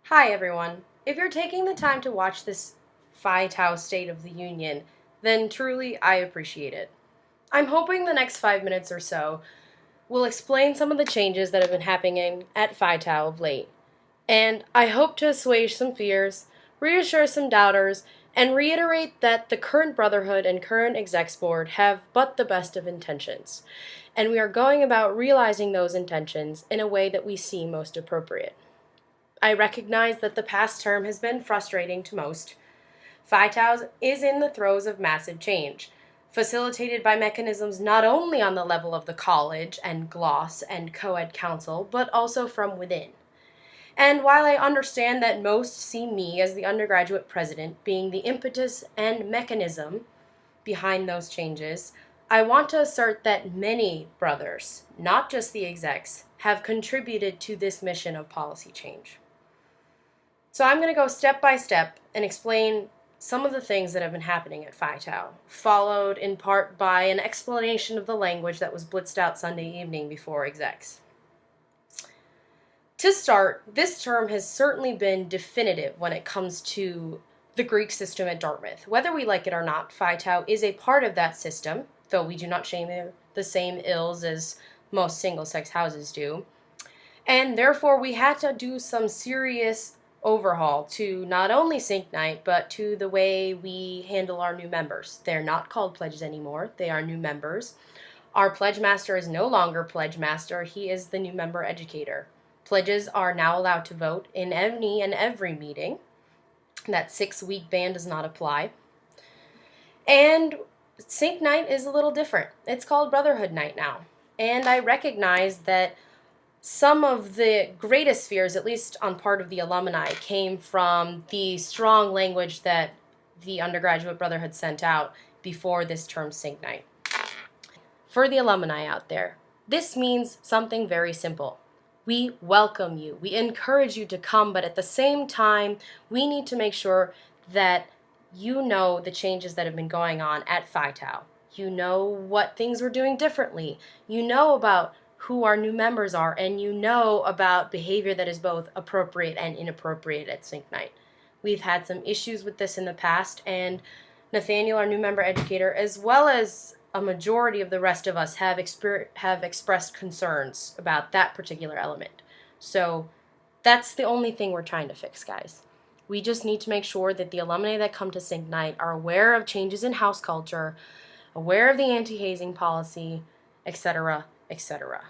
Hi, everyone. If you're taking the time to watch this Phi Tau State of the Union, then truly I appreciate it. I'm hoping the next 5 minutes or so will explain some of the changes that have been happening at Phi Tau of late. And I hope to assuage some fears, reassure some doubters, and reiterate that the current Brotherhood and current execs board have but the best of intentions. And we are going about realizing those intentions in a way that we see most appropriate. I recognize that the past term has been frustrating to most. Phi Tau is in the throes of massive change, facilitated by mechanisms not only on the level of the college and GLOSS and co-ed council, but also from within. And while I understand that most see me as the undergraduate president being the impetus and mechanism behind those changes, I want to assert that many brothers, not just the execs, have contributed to this mission of policy change. So I'm going to go step by step and explain some of the things that have been happening at Phi Tau, followed in part by an explanation of the language that was blitzed out Sunday evening before execs. To start, this term has certainly been definitive when it comes to the Greek system at Dartmouth. Whether we like it or not, Phi Tau is a part of that system, though we do not share the same ills as most single-sex houses do. And therefore, we had to do some serious overhaul to not only Sync Night, but to the way we handle our new members. They're not called pledges anymore. They are new members. Our pledge master is no longer pledge master. He is the new member educator. Pledges are now allowed to vote in any and every meeting. That 6-week ban does not apply. And Sync Night is a little different. It's called Brotherhood Night now. And I recognize that some of the greatest fears, at least on part of the alumni, came from the strong language that the undergraduate brotherhood sent out before this term Sync Night. For the alumni out there, this means something very simple. We welcome you. We encourage you to come, but at the same time, we need to make sure that you know the changes that have been going on at Phi Tau. You know what things we're doing differently. You know about who our new members are, and you know about behavior that is both appropriate and inappropriate at Sync Night. We've had some issues with this in the past, and Nathaniel, our new member educator, as well as a majority of the rest of us have expressed concerns about that particular element. So that's the only thing we're trying to fix, guys. We just need to make sure that the alumni that come to Sync Night are aware of changes in house culture, aware of the anti-hazing policy, etc., etc.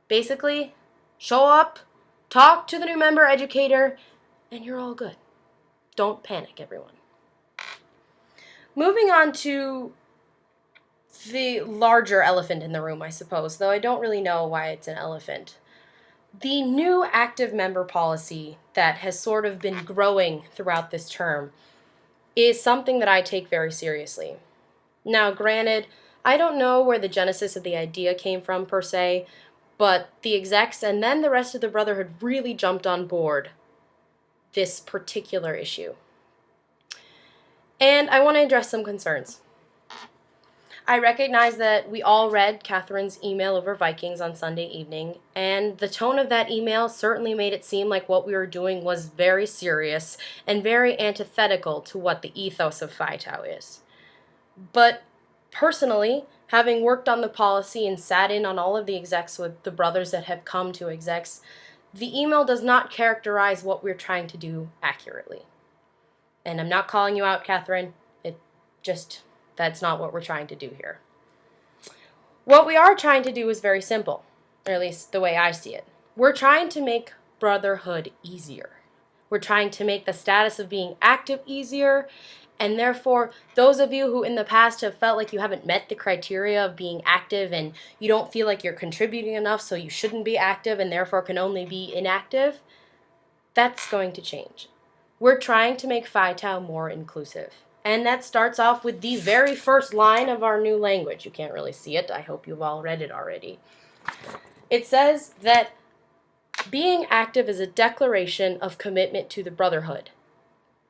Basically, show up, talk to the new member educator, and you're all good. Don't panic, everyone. Moving on to the larger elephant in the room, I suppose, though I don't really know why it's an elephant. The new active member policy that has sort of been growing throughout this term is something that I take very seriously. Now, granted, I don't know where the genesis of the idea came from per se, but the execs and then the rest of the Brotherhood really jumped on board this particular issue. And I want to address some concerns. I recognize that we all read Catherine's email over Vikings on Sunday evening, and the tone of that email certainly made it seem like what we were doing was very serious and very antithetical to what the ethos of Phi Tau is. But personally, having worked on the policy and sat in on all of the execs with the brothers that have come to execs, the email does not characterize what we're trying to do accurately. And I'm not calling you out, Catherine. That's not what we're trying to do here. What we are trying to do is very simple, or at least the way I see it. We're trying to make brotherhood easier. We're trying to make the status of being active easier, and therefore, those of you who in the past have felt like you haven't met the criteria of being active and you don't feel like you're contributing enough, so you shouldn't be active and therefore can only be inactive, that's going to change. We're trying to make Phi Tau more inclusive. And that starts off with the very first line of our new language. You can't really see it. I hope you've all read it already. It says that being active is a declaration of commitment to the brotherhood.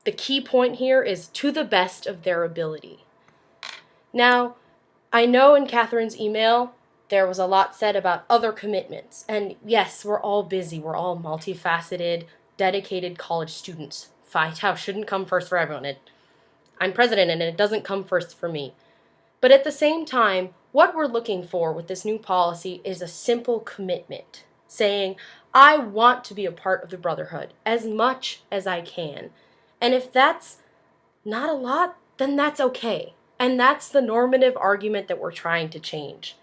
The key point here is to the best of their ability. Now, I know in Catherine's email there was a lot said about other commitments. And yes, we're all busy. We're all multifaceted, dedicated college students. Phi Tau shouldn't come first for everyone. I'm president and it doesn't come first for me. But at the same time, what we're looking for with this new policy is a simple commitment, saying, I want to be a part of the brotherhood as much as I can. And if that's not a lot, then that's okay. And that's the normative argument that we're trying to change.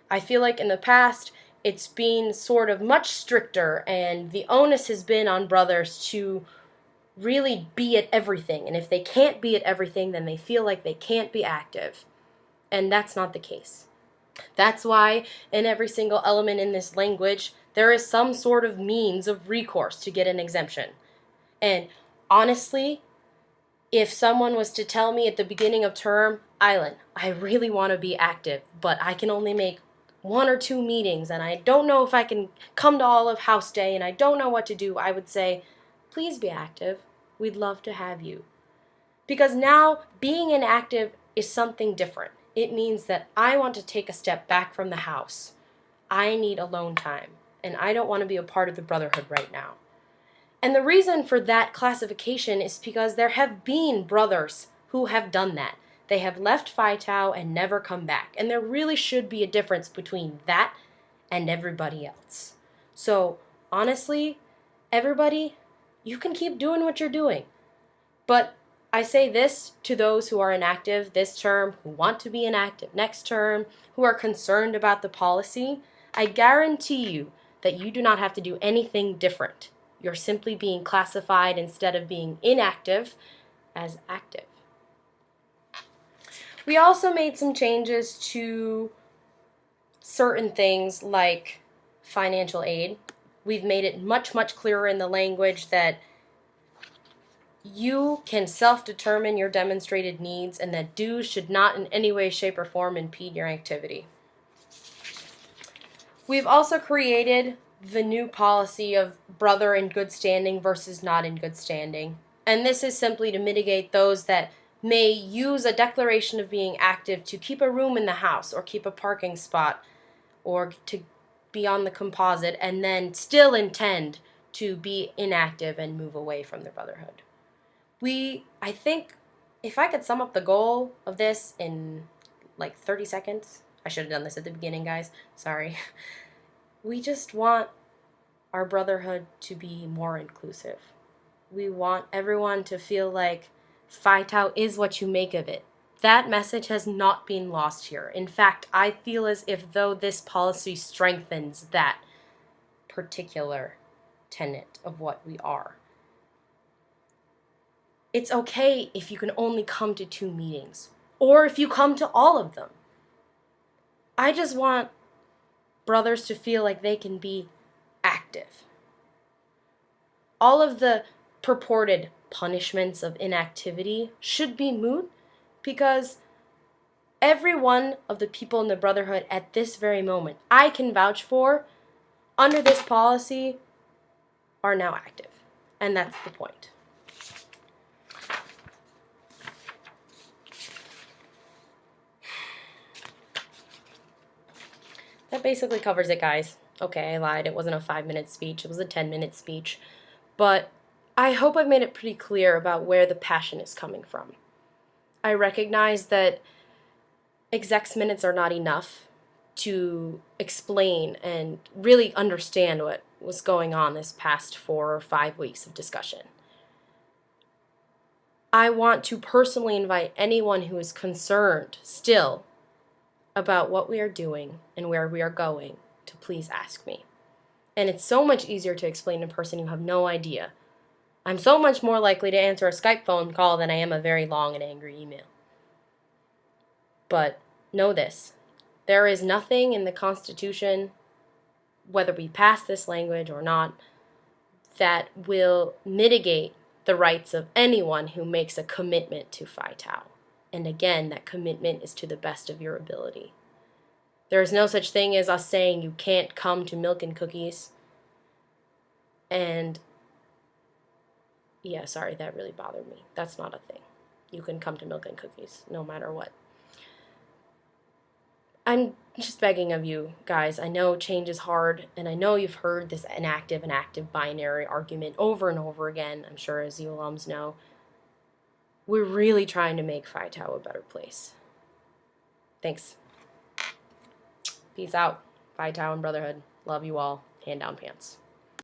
I feel like in the past, it's been sort of much stricter, and the onus has been on brothers to really be at everything. And if they can't be at everything, then they feel like they can't be active. And that's not the case. That's why in every single element in this language, there is some sort of means of recourse to get an exemption. And honestly, if someone was to tell me at the beginning of term, Island, I really want to be active, but I can only make 1 or 2 meetings, and I don't know if I can come to all of House Day, and I don't know what to do, I would say, please be active. We'd love to have you. Because now being inactive is something different. It means that I want to take a step back from the house. I need alone time, and I don't want to be a part of the brotherhood right now. And the reason for that classification is because there have been brothers who have done that. They have left Phi Tau and never come back. And there really should be a difference between that and everybody else. So, honestly, everybody, you can keep doing what you're doing. But I say this to those who are inactive this term, who want to be inactive next term, who are concerned about the policy. I guarantee you that you do not have to do anything different. You're simply being classified, instead of being inactive, as active. We also made some changes to certain things like financial aid. We've made it much, much clearer in the language that you can self-determine your demonstrated needs and that dues should not in any way, shape, or form impede your activity. We've also created the new policy of brother in good standing versus not in good standing. And this is simply to mitigate those that may use a declaration of being active to keep a room in the house or keep a parking spot or to be on the composite and then still intend to be inactive and move away from the brotherhood. I think if I could sum up the goal of this in like 30 seconds, I should have done this at the beginning, guys. Sorry. We just want our brotherhood to be more inclusive. We want everyone to feel like Phi Tau is what you make of it. That message has not been lost here. In fact, I feel as if though this policy strengthens that particular tenet of what we are. It's okay if you can only come to 2 meetings, or if you come to all of them. I just want brothers to feel like they can be active. All of the purported punishments of inactivity should be moot, because every one of the people in the brotherhood at this very moment, I can vouch for, under this policy, are now active. And that's the point. That basically covers it, guys. Okay, I lied. It wasn't a 5-minute speech. It was a 10-minute speech. But I hope I've made it pretty clear about where the passion is coming from. I recognize that execs minutes are not enough to explain and really understand what was going on this past 4 or 5 weeks of discussion. I want to personally invite anyone who is concerned still about what we are doing and where we are going to please ask me. And it's so much easier to explain to a person you have no idea. I'm so much more likely to answer a Skype phone call than I am a very long and angry email. But know this, there is nothing in the Constitution, whether we pass this language or not, that will mitigate the rights of anyone who makes a commitment to Phi Tau. And again, that commitment is to the best of your ability. There is no such thing as us saying you can't come to Milk and Cookies. And yeah, sorry, that really bothered me. That's not a thing. You can come to Milk and Cookies no matter what. I'm just begging of you guys. I know change is hard, and I know you've heard this inactive and active binary argument over and over again, I'm sure as you alums know. We're really trying to make Phi Tau a better place. Thanks. Peace out. Phi Tau and brotherhood. Love you all. Hand down pants.